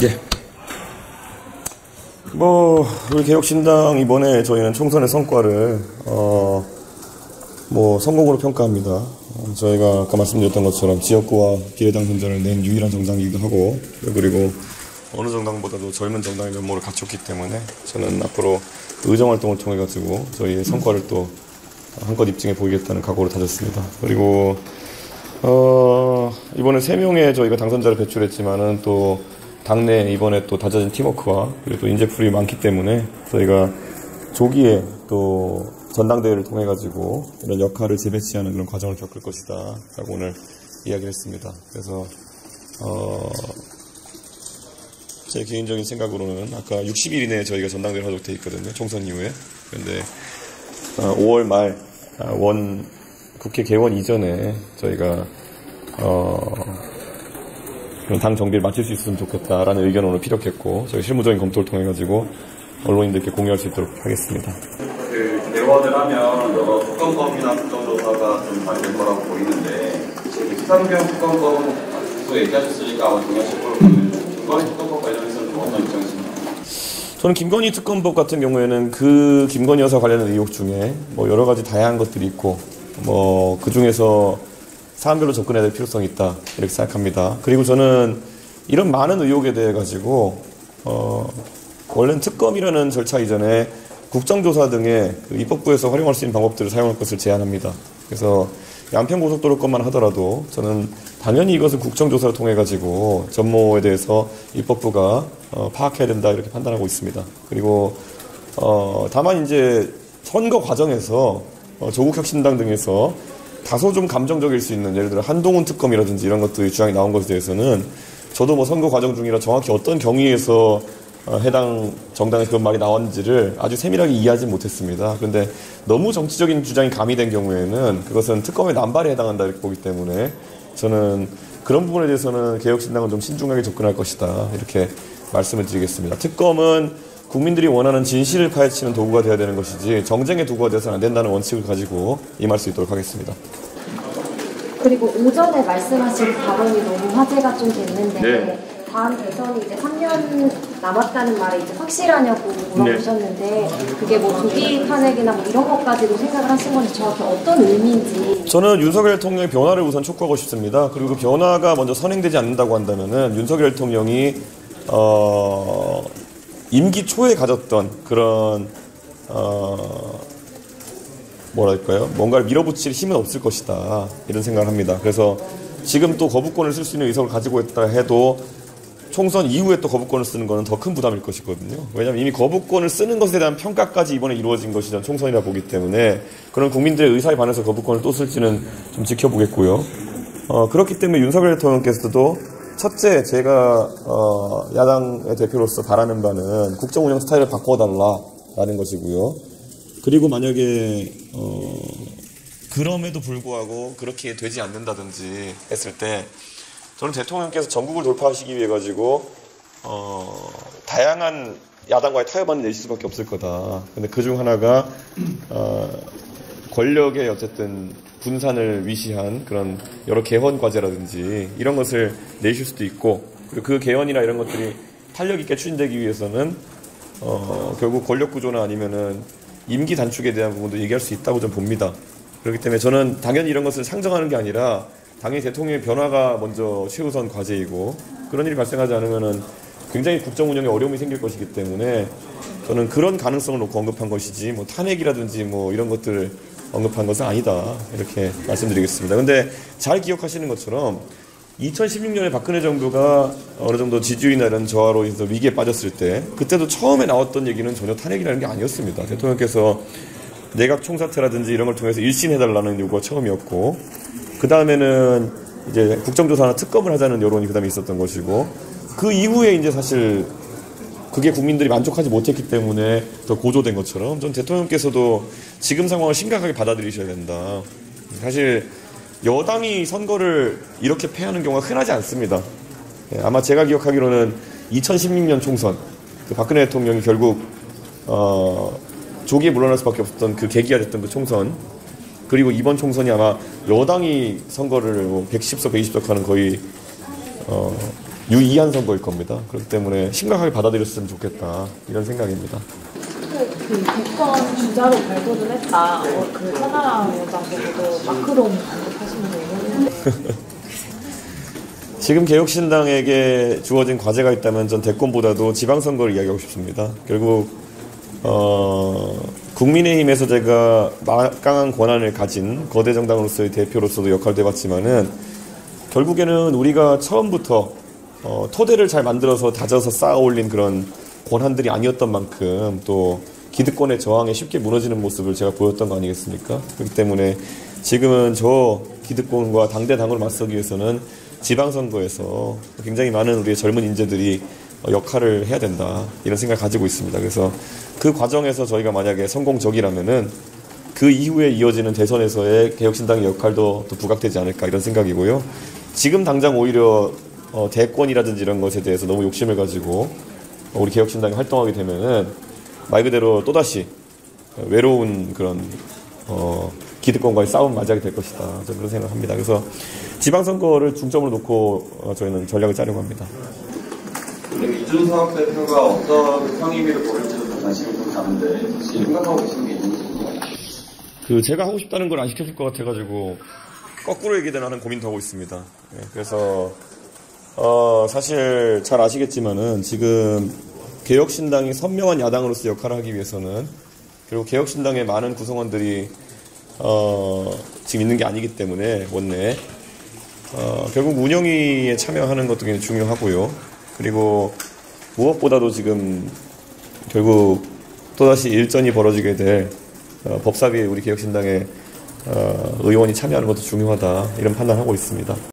예. 우리 개혁신당 이번에 저희는 총선의 성과를, 성공으로 평가합니다. 저희가 아까 말씀드렸던 것처럼 지역구와 비례당선자를 낸 유일한 정당이기도 하고, 그리고 어느 정당보다도 젊은 정당의 면모를 갖췄기 때문에 저는 앞으로 의정활동을 통해가지고 저희의 성과를 또 한껏 입증해 보이겠다는 각오를 다졌습니다. 그리고, 이번에 3명의 저희가 당선자를 배출했지만은 또 당내 이번에 또 다져진 팀워크와 그리고 또 인재풀이 많기 때문에 저희가 조기에 또 전당대회를 통해 가지고 이런 역할을 재배치하는 그런 과정을 겪을 것이다 라고 오늘 이야기를 했습니다. 그래서 제 개인적인 생각으로는 아까 60일 이내에 저희가 전당대회를 하도록 되어 있거든요. 총선 이후에. 그런데 5월 말 국회 개원 이전에 저희가 당 정비를 마칠 수 있으면 좋겠다라는 의견을 오늘 피력했고 저희 실무적인 검토를 통해 가지고 언론인들께 공유할 수 있도록 하겠습니다. 개원을 하면 여러 국정검이나 국정조사가 좀 발될 거라고 보이는데 지금 기상병 국정검 또 얘기하셨으니까 아마 동의하실 거로 보이는데 김건희 특검법 관련해서는 어떤 입장이십니까? 저는 김건희 특검법 같은 경우에는 그 김건희 여사 관련된 의혹 중에 여러 가지 다양한 것들이 있고 그 중에서 사안별로 접근해야 될 필요성이 있다 이렇게 생각합니다. 그리고 저는 이런 많은 의혹에 대해 가지고 원래는 특검이라는 절차 이전에 국정조사 등의 입법부에서 활용할 수 있는 방법들을 사용할 것을 제안합니다. 그래서 양평고속도로 것만 하더라도 저는 당연히 이것을 국정조사를 통해 가지고 전모에 대해서 입법부가 파악해야 된다 이렇게 판단하고 있습니다. 그리고 다만 이제 선거 과정에서 조국혁신당 등에서 다소 좀 감정적일 수 있는 예를 들어 한동훈 특검이라든지 이런 것들이 주장이 나온 것에 대해서는 저도 선거 과정 중이라 정확히 어떤 경위에서 해당 정당에 그런 말이 나왔는지를 아주 세밀하게 이해하지 못했습니다. 그런데 너무 정치적인 주장이 가미된 경우에는 그것은 특검의 남발에 해당한다 이렇게 보기 때문에 저는 그런 부분에 대해서는 개혁신당은 좀 신중하게 접근할 것이다 이렇게 말씀을 드리겠습니다. 특검은 국민들이 원하는 진실을 파헤치는 도구가 되어야 되는 것이지 정쟁의 도구가 되어서는 안 된다는 원칙을 가지고 임할 수 있도록 하겠습니다. 그리고 오전에 말씀하신 발언이 너무 화제가 좀 됐는데 네. 다음 대선이 이제 3년 남았다는 말에 이제 확실하냐고 물어보셨는데 네. 그게 조기 탄핵이나 이런 것까지도 생각을 하신 건지 정확히 어떤 의미인지. 저는 윤석열 대통령의 변화를 우선 촉구하고 싶습니다. 그리고 그 변화가 먼저 선행되지 않는다고 한다면은 윤석열 대통령이 임기 초에 가졌던 그런 뭔가를 밀어붙일 힘은 없을 것이다 이런 생각을 합니다. 그래서 지금 또 거부권을 쓸 수 있는 의석을 가지고 있다 해도 총선 이후에 또 거부권을 쓰는 것은 더 큰 부담일 것이거든요. 왜냐하면 이미 거부권을 쓰는 것에 대한 평가까지 이번에 이루어진 것이 전 총선이라 보기 때문에 그런 국민들의 의사에 반해서 거부권을 또 쓸지는 좀 지켜보겠고요. 그렇기 때문에 윤석열 대통령께서도 첫째 제가 야당의 대표로서 바라는 바는 국정운영 스타일을 바꿔달라라는 것이고요. 그리고 만약에 그럼에도 불구하고 그렇게 되지 않는다든지 했을 때 저는 대통령께서 전국을 돌파하시기 위해 가지고 다양한 야당과의 타협안을 내실 수밖에 없을 거다. 근데 그중 하나가 권력의 어쨌든 분산을 위시한 그런 여러 개헌 과제라든지 이런 것을 내실 수도 있고 그리고 그 개헌이나 이런 것들이 탄력 있게 추진되기 위해서는 결국 권력 구조나 아니면은 임기 단축에 대한 부분도 얘기할 수 있다고 좀 봅니다. 그렇기 때문에 저는 당연히 이런 것을 상정하는 게 아니라 당연히 대통령의 변화가 먼저 최우선 과제이고 그런 일이 발생하지 않으면은 굉장히 국정 운영에 어려움이 생길 것이기 때문에 저는 그런 가능성을 놓고 언급한 것이지 탄핵이라든지 이런 것들을 언급한 것은 아니다 이렇게 말씀드리겠습니다. 근데 잘 기억하시는 것처럼 2016년에 박근혜 정부가 어느 정도 지지율이나 이런 저하로 해서 위기에 빠졌을 때 그때도 처음에 나왔던 얘기는 전혀 탄핵이라는 게 아니었습니다. 대통령께서 내각 총사퇴라든지 이런 걸 통해서 일신해달라는 요구가 처음이었고 그 다음에는 이제 국정조사나 특검을 하자는 여론이 그 다음에 있었던 것이고 그 이후에 이제 사실 그게 국민들이 만족하지 못했기 때문에 더 고조된 것처럼 전 대통령께서도 지금 상황을 심각하게 받아들이셔야 된다. 사실 여당이 선거를 이렇게 패하는 경우가 흔하지 않습니다. 아마 제가 기억하기로는 2016년 총선 박근혜 대통령이 결국 조기에 물러날 수밖에 없었던 그 계기가 됐던 그 총선 그리고 이번 총선이 아마 여당이 선거를 110석 120석 하는 거의 유의한 선거일 겁니다. 그렇기 때문에 심각하게 받아들였으면 좋겠다 이런 생각입니다. 그 대권 주자로 발표를 했다. 그 천하람 위원장께서도 마크롱 언급하시는 거예요. 지금 개혁신당에게 주어진 과제가 있다면 전 대권보다도 지방선거를 이야기하고 싶습니다. 결국 국민의힘에서 제가 막강한 권한을 가진 거대 정당으로서의 대표로서도 역할도 해봤지만은 결국에는 우리가 처음부터 토대를 잘 만들어서 다져서 쌓아올린 그런 권한들이 아니었던 만큼 또 기득권의 저항에 쉽게 무너지는 모습을 제가 보였던 거 아니겠습니까? 그렇기 때문에 지금은 저 기득권과 당대당으로 맞서기 위해서는 지방선거에서 굉장히 많은 우리의 젊은 인재들이 역할을 해야 된다 이런 생각을 가지고 있습니다. 그래서 그 과정에서 저희가 만약에 성공적이라면은 그 이후에 이어지는 대선에서의 개혁신당의 역할도 또 부각되지 않을까 이런 생각이고요. 지금 당장 오히려 대권이라든지 이런 것에 대해서 너무 욕심을 가지고 우리 개혁신당이 활동하게 되면은 말 그대로 또다시 외로운 그런 기득권과의 싸움 맞이하게 될 것이다. 저는 그런 생각합니다. 그래서 지방선거를 중점으로 놓고 저희는 전략을 짜려고 합니다. 이준석 대표가 어떤 평의미를 보일지도 좀 관심이 좀 가는데 혹시 생각하고 계시는 게 있는지? 제가 하고 싶다는 걸 안 시켜줄 것 같아가지고 거꾸로 얘기되나 하는 고민도 하고 있습니다. 그래서 사실 잘 아시겠지만은 지금 개혁신당이 선명한 야당으로서 역할을 하기 위해서는 그리고 개혁신당의 많은 구성원들이 지금 있는 게 아니기 때문에 원내에 결국 운영위에 참여하는 것도 굉장히 중요하고요. 그리고 무엇보다도 지금 결국 또다시 일전이 벌어지게 될 법사위에 우리 개혁신당의 의원이 참여하는 것도 중요하다 이런 판단을 하고 있습니다.